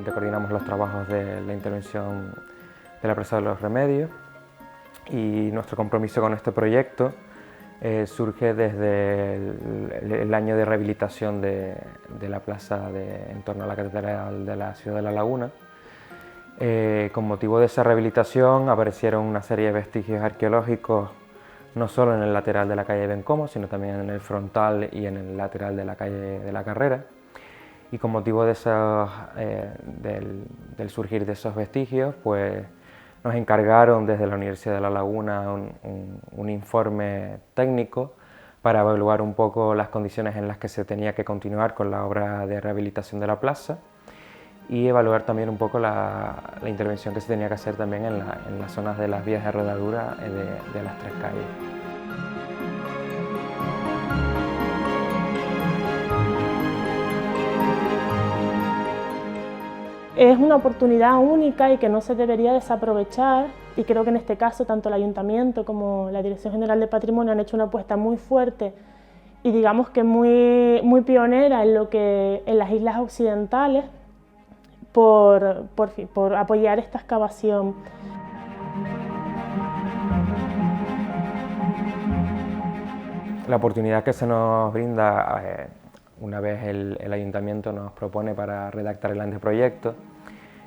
Actualmente coordinamos los trabajos de la intervención de la Plaza de los Remedios y nuestro compromiso con este proyecto surge desde el año de rehabilitación de la plaza en torno a la Catedral de la Ciudad de La Laguna. Con motivo de esa rehabilitación aparecieron una serie de vestigios arqueológicos no solo en el lateral de la calle Bencomo, sino también en el frontal y en el lateral de la calle de la Carrera. Y con motivo de del surgir de esos vestigios, pues nos encargaron desde la Universidad de La Laguna un informe técnico para evaluar un poco las condiciones en las que se tenía que continuar con la obra de rehabilitación de la plaza y evaluar también un poco la intervención que se tenía que hacer también en las zonas de las vías de rodadura de las tres calles. Es una oportunidad única y que no se debería desaprovechar, y creo que en este caso tanto el Ayuntamiento como la Dirección General de Patrimonio han hecho una apuesta muy fuerte y digamos que muy pionera en las islas occidentales por apoyar esta excavación. La oportunidad que se nos brinda una vez el Ayuntamiento nos propone para redactar el anteproyecto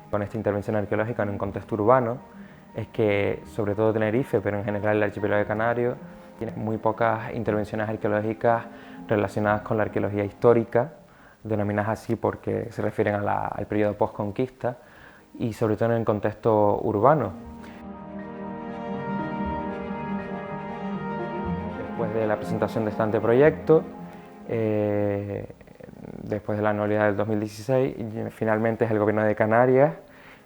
con esta intervención arqueológica en un contexto urbano es que, sobre todo Tenerife, pero en general el archipiélago de Canarias, tiene muy pocas intervenciones arqueológicas relacionadas con la arqueología histórica, denominadas así porque se refieren al periodo postconquista y sobre todo en el contexto urbano. Después de la presentación de este anteproyecto, después de la anualidad del 2016, finalmente es el Gobierno de Canarias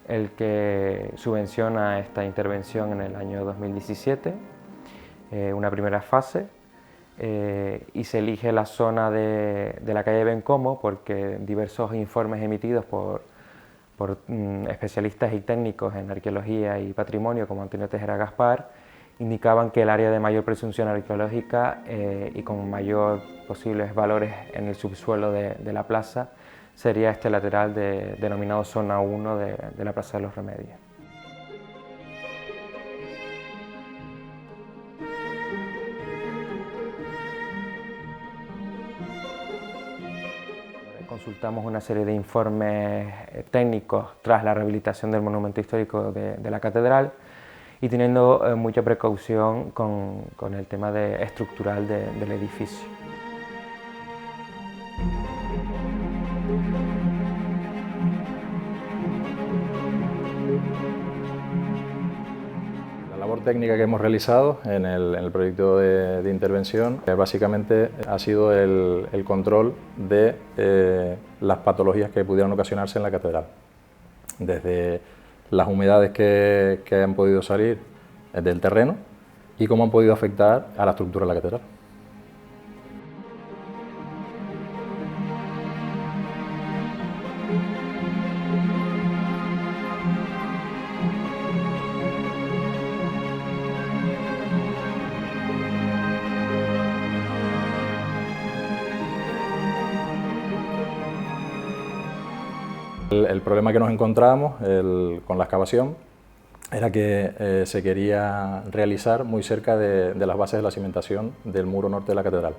el que subvenciona esta intervención en el año 2017, una primera fase, y se elige la zona de la calle Bencomo porque diversos informes emitidos por especialistas y técnicos en arqueología y patrimonio como Antonio Tejera Gaspar indicaban que el área de mayor presunción arqueológica y con mayor posibles valores en el subsuelo de la plaza sería este lateral denominado Zona 1 de la Plaza de los Remedios. Consultamos una serie de informes técnicos tras la rehabilitación del monumento histórico de la catedral y teniendo mucha precaución con el tema estructural del edificio. La labor técnica que hemos realizado en el proyecto de intervención básicamente ha sido el control de las patologías que pudieran ocasionarse en la catedral, desde las humedades que han podido salir del terreno y cómo han podido afectar a la estructura de la catedral. El problema que nos encontramos con la excavación era que se quería realizar muy cerca de las bases de la cimentación del muro norte de la catedral.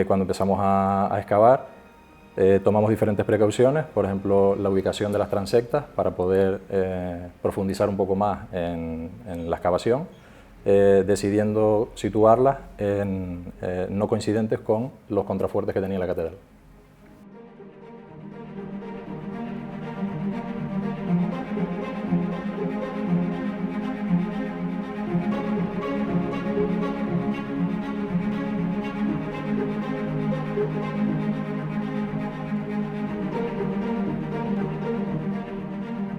Cuando empezamos a excavar, tomamos diferentes precauciones, por ejemplo, la ubicación de las transectas para poder profundizar un poco más en la excavación, decidiendo situarlas no coincidentes con los contrafuertes que tenía la catedral.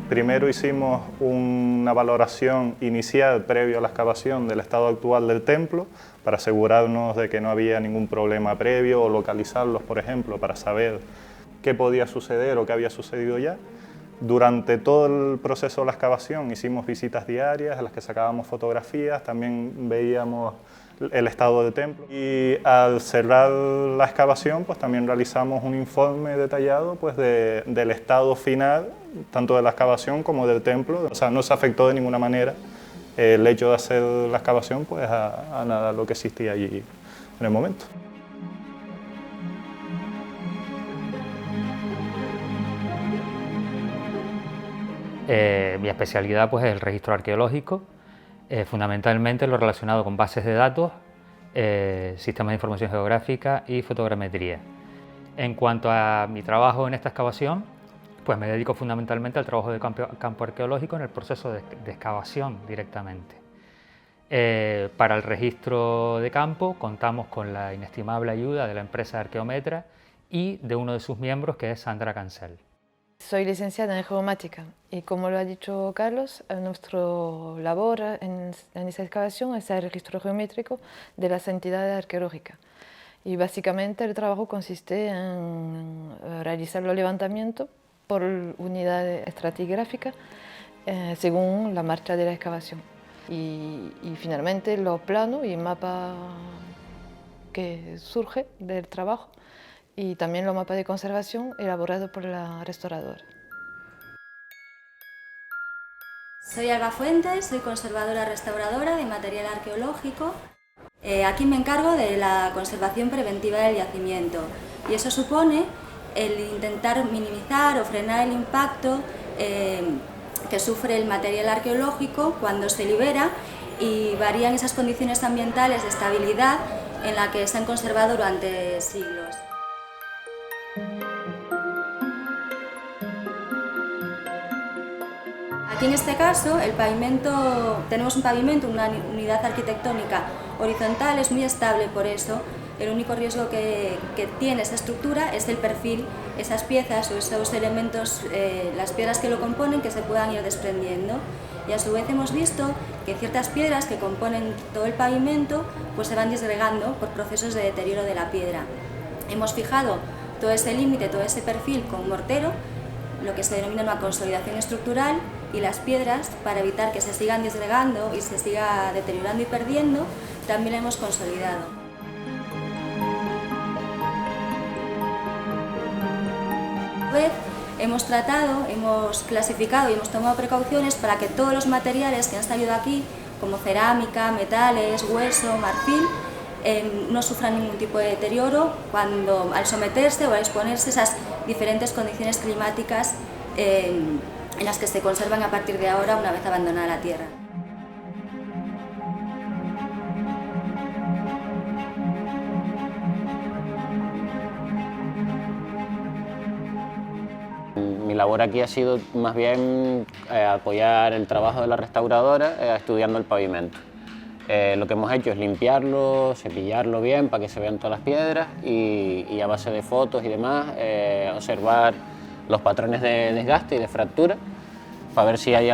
Primero hicimos una valoración inicial previo a la excavación del estado actual del templo para asegurarnos de que no había ningún problema previo o localizarlos, por ejemplo, para saber qué podía suceder o qué había sucedido ya. Durante todo el proceso de la excavación hicimos visitas diarias en las que sacábamos fotografías, también veíamos el estado del templo. Y al cerrar la excavación, pues también realizamos un informe detallado pues, del estado final, tanto de la excavación como del templo. O sea, no se afectó de ninguna manera el hecho de hacer la excavación pues, a nada lo que existía allí en el momento. Mi especialidad pues, es el registro arqueológico, fundamentalmente lo relacionado con bases de datos, sistemas de información geográfica y fotogrametría. En cuanto a mi trabajo en esta excavación, pues me dedico fundamentalmente al trabajo de campo arqueológico en el proceso de excavación directamente. Para el registro de campo contamos con la inestimable ayuda de la empresa Arqueometra y de uno de sus miembros, que es Sandra Cancel. Soy licenciada en geomática y, como lo ha dicho Carlos, nuestra labor en esta excavación es el registro geométrico de las entidades arqueológicas. Y básicamente el trabajo consiste en realizar los levantamientos por unidades estratigráficas según la marcha de la excavación. Y finalmente los planos y mapas que surgen del trabajo, y también los mapas de conservación elaborados por la restauradora. Soy Alba Fuentes, soy conservadora restauradora de material arqueológico. Aquí me encargo de la conservación preventiva del yacimiento y eso supone el intentar minimizar o frenar el impacto que sufre el material arqueológico cuando se libera y varían esas condiciones ambientales de estabilidad en las que se han conservado durante siglos. Aquí en este caso tenemos un pavimento, una unidad arquitectónica horizontal, es muy estable, por eso el único riesgo que tiene esa estructura es el perfil, esas piezas o esos elementos, las piedras que lo componen, que se puedan ir desprendiendo. Y a su vez hemos visto que ciertas piedras que componen todo el pavimento pues se van disgregando por procesos de deterioro de la piedra. Hemos fijado todo ese límite, todo ese perfil con mortero, lo que se denomina una consolidación estructural, y las piedras, para evitar que se sigan disgregando y se siga deteriorando y perdiendo, también la hemos consolidado. A la vez, hemos clasificado y hemos tomado precauciones para que todos los materiales que han salido aquí, como cerámica, metales, hueso, marfil, no sufran ningún tipo de deterioro al someterse o al exponerse a esas diferentes condiciones climáticas en las que se conservan a partir de ahora una vez abandonada la tierra. Mi labor aquí ha sido más bien apoyar el trabajo de la restauradora estudiando el pavimento. Lo que hemos hecho es limpiarlo, cepillarlo bien para que se vean todas las piedras y a base de fotos y demás observar los patrones de desgaste y de fractura para ver si hay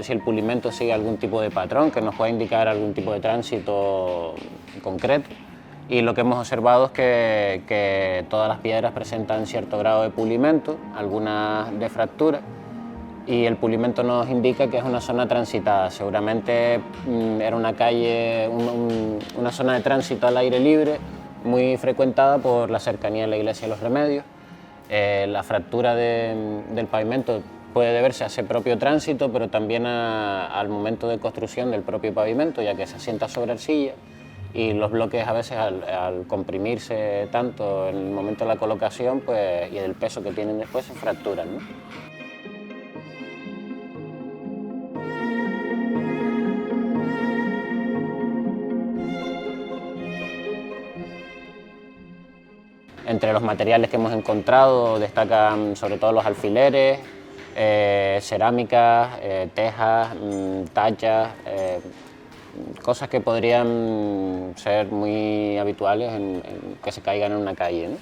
si el pulimento sigue algún tipo de patrón que nos pueda indicar algún tipo de tránsito concreto. Y lo que hemos observado es que todas las piedras presentan cierto grado de pulimento, algunas de fractura, y el pulimento nos indica que es una zona transitada. Seguramente era una calle, una zona de tránsito al aire libre, muy frecuentada por la cercanía de la iglesia de los Remedios. La fractura del pavimento puede deberse a ese propio tránsito, pero también al momento de construcción del propio pavimento, ya que se asienta sobre arcilla y los bloques a veces al comprimirse tanto en el momento de la colocación y el peso que tienen después se fracturan, ¿no? Entre los materiales que hemos encontrado destacan sobre todo los alfileres, cerámicas, tejas, tachas, cosas que podrían ser muy habituales en que se caigan en una calle, ¿no?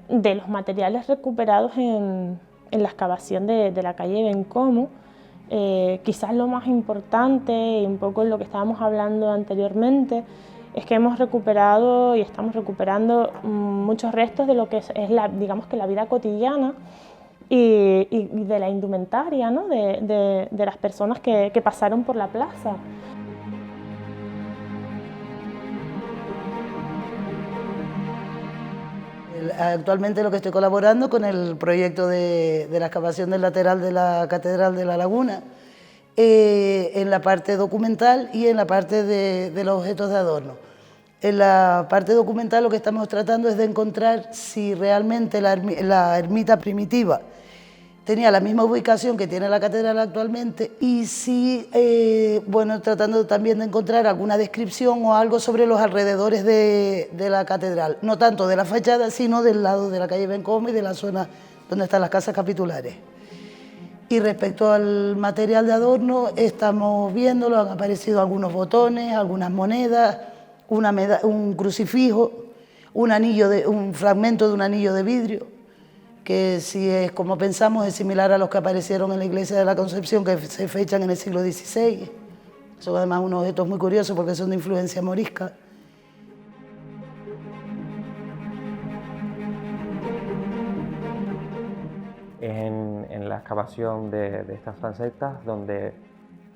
De los materiales recuperados en la excavación de la calle Bencomo, quizás lo más importante, y un poco lo que estábamos hablando anteriormente, es que hemos recuperado y estamos recuperando muchos restos de lo que es digamos que la vida cotidiana y de la indumentaria, ¿no? de las personas que pasaron por la plaza. Actualmente lo que estoy colaborando con el proyecto de la excavación del lateral de la Catedral de La Laguna, en la parte documental y en la parte de los objetos de adorno. En la parte documental lo que estamos tratando es de encontrar si realmente la ermita primitiva tenía la misma ubicación que tiene la catedral actualmente y si, bueno, tratando también de encontrar alguna descripción o algo sobre los alrededores de la catedral, no tanto de la fachada, sino del lado de la calle Bencoma y de la zona donde están las casas capitulares. Y respecto al material de adorno, estamos viéndolo, han aparecido algunos botones, algunas monedas, un crucifijo, un fragmento de un anillo de vidrio, que si es como pensamos es similar a los que aparecieron en la iglesia de la Concepción, que se fechan en el siglo XVI. Son además unos objetos muy curiosos porque son de influencia morisca. En la excavación de estas transeptas, donde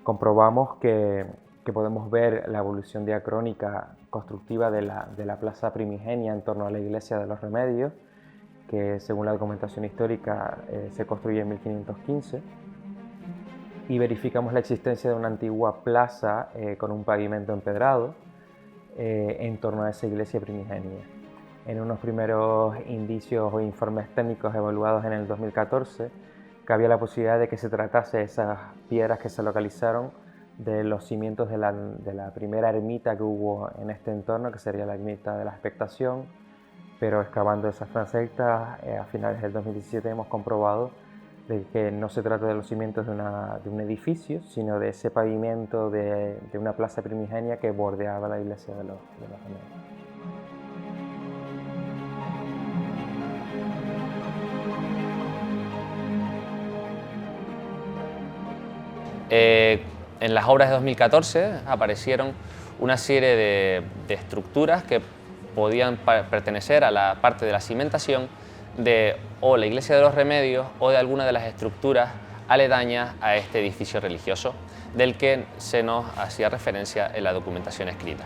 comprobamos que podemos ver la evolución diacrónica constructiva de la plaza primigenia en torno a la iglesia de los Remedios, que según la documentación histórica se construye en 1515, y verificamos la existencia de una antigua plaza con un pavimento empedrado en torno a esa iglesia primigenia. En unos primeros indicios o informes técnicos evaluados en el 2014, cabía la posibilidad de que se tratase esas piedras que se localizaron de los cimientos de la primera ermita que hubo en este entorno, que sería la ermita de la Expectación, pero excavando esas transeptas a finales del 2017 hemos comprobado de que no se trata de los cimientos de un edificio, sino de ese pavimento de una plaza primigenia que bordeaba la iglesia de los Remedios. En las obras de 2014 aparecieron una serie de estructuras que podían pertenecer a la parte de la cimentación de o la iglesia de los Remedios o de alguna de las estructuras aledañas a este edificio religioso del que se nos hacía referencia en la documentación escrita.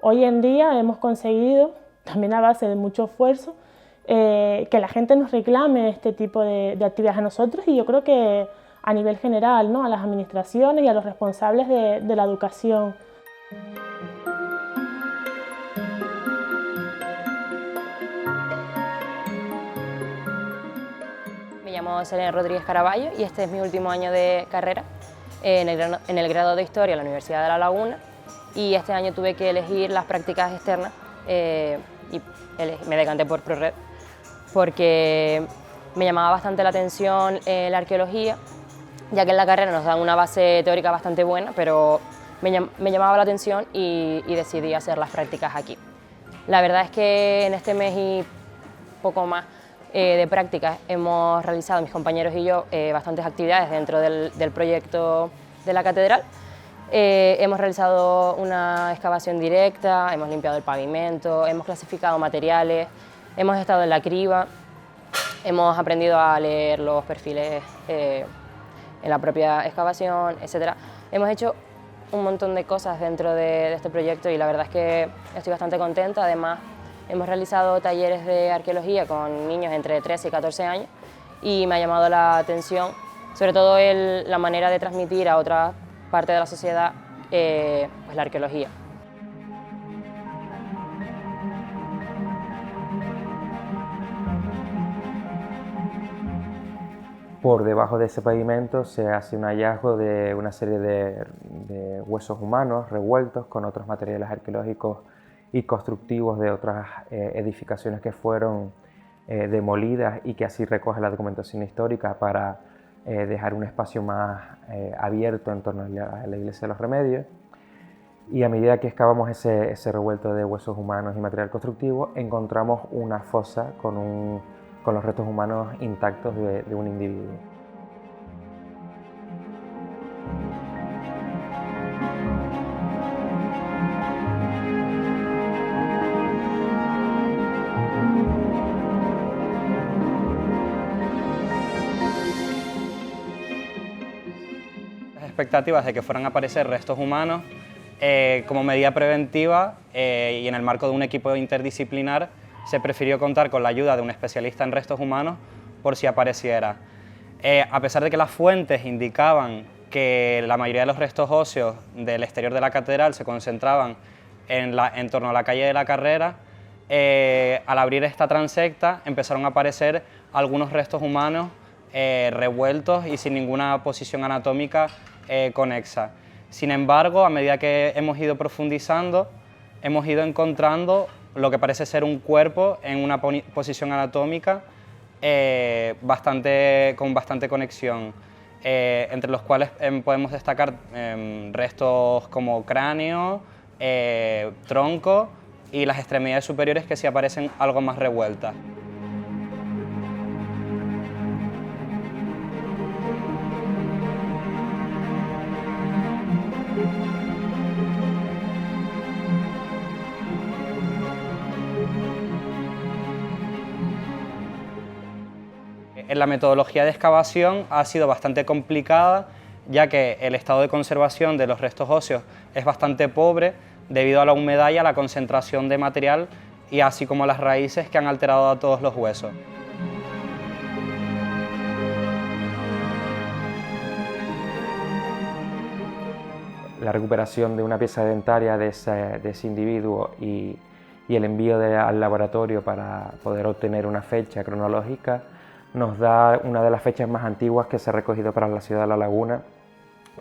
Hoy en día hemos conseguido, también a base de mucho esfuerzo, que la gente nos reclame este tipo de actividades a nosotros y yo creo que a nivel general, ¿no? A las administraciones y a los responsables de la educación. Me llamo Selena Rodríguez Caraballo y este es mi último año de carrera en el grado de Historia en la Universidad de La Laguna. Y este año tuve que elegir las prácticas externas y me decanté por ProRed porque me llamaba bastante la atención la arqueología, ya que en la carrera nos dan una base teórica bastante buena, pero me llamaba la atención y decidí hacer las prácticas aquí. La verdad es que en este mes y poco más de prácticas hemos realizado, mis compañeros y yo, bastantes actividades dentro del proyecto de la catedral. Hemos realizado una excavación directa, hemos limpiado el pavimento, hemos clasificado materiales, hemos estado en la criba, hemos aprendido a leer los perfiles en la propia excavación, etc. Hemos hecho un montón de cosas dentro de este proyecto y la verdad es que estoy bastante contenta. Además, hemos realizado talleres de arqueología con niños entre 13 y 14 años y me ha llamado la atención, sobre todo la manera de transmitir a otras parte de la sociedad pues la arqueología. por debajo de ese pavimento se hace un hallazgo de una serie de huesos humanos revueltos con otros materiales arqueológicos y constructivos de otras edificaciones que fueron demolidas, y que así recoge la documentación histórica para dejar un espacio más abierto en torno a la iglesia de los Remedios. Y a medida que excavamos ese revuelto de huesos humanos y material constructivo, encontramos una fosa con los restos humanos intactos de un individuo. Las expectativas de que fueran a aparecer restos humanos como medida preventiva y en el marco de un equipo interdisciplinar se prefirió contar con la ayuda de un especialista en restos humanos por si apareciera. A pesar de que las fuentes indicaban que la mayoría de los restos óseos del exterior de la catedral se concentraban en torno a la calle de la Carrera, al abrir esta transecta empezaron a aparecer algunos restos humanos revueltos y sin ninguna posición anatómica conexa. Sin embargo, a medida que hemos ido profundizando, hemos ido encontrando lo que parece ser un cuerpo en una posición anatómica con bastante conexión, entre los cuales podemos destacar restos como cráneo, tronco y las extremidades superiores, que sí aparecen algo más revueltas. La metodología de excavación ha sido bastante complicada, ya que el estado de conservación de los restos óseos es bastante pobre debido a la humedad y a la concentración de material, y así como las raíces que han alterado a todos los huesos. La recuperación de una pieza dentaria de ese individuo y el envío al laboratorio para poder obtener una fecha cronológica nos da una de las fechas más antiguas que se ha recogido para la ciudad de La Laguna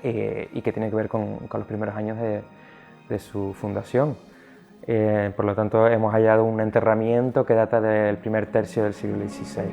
y que tiene que ver con los primeros años de su fundación. Por lo tanto, hemos hallado un enterramiento que data del primer tercio del siglo XVI.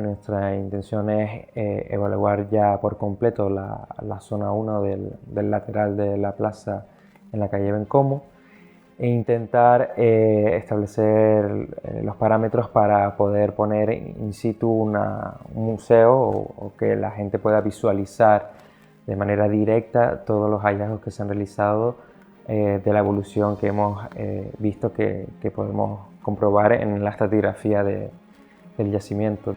Nuestra intención es evaluar ya por completo la zona 1 del lateral de la plaza en la calle Bencomo e intentar establecer los parámetros para poder poner in situ un museo o que la gente pueda visualizar de manera directa todos los hallazgos que se han realizado de la evolución que hemos visto que podemos comprobar en la estratigrafía del yacimiento.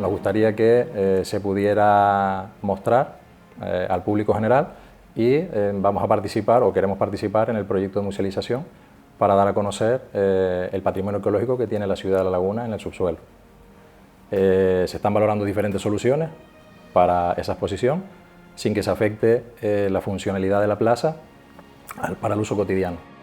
Nos gustaría que se pudiera mostrar al público general y vamos a participar o queremos participar en el proyecto de musealización para dar a conocer el patrimonio arqueológico que tiene la ciudad de La Laguna en el subsuelo. Se están valorando diferentes soluciones para esa exposición sin que se afecte la funcionalidad de la plaza para el uso cotidiano.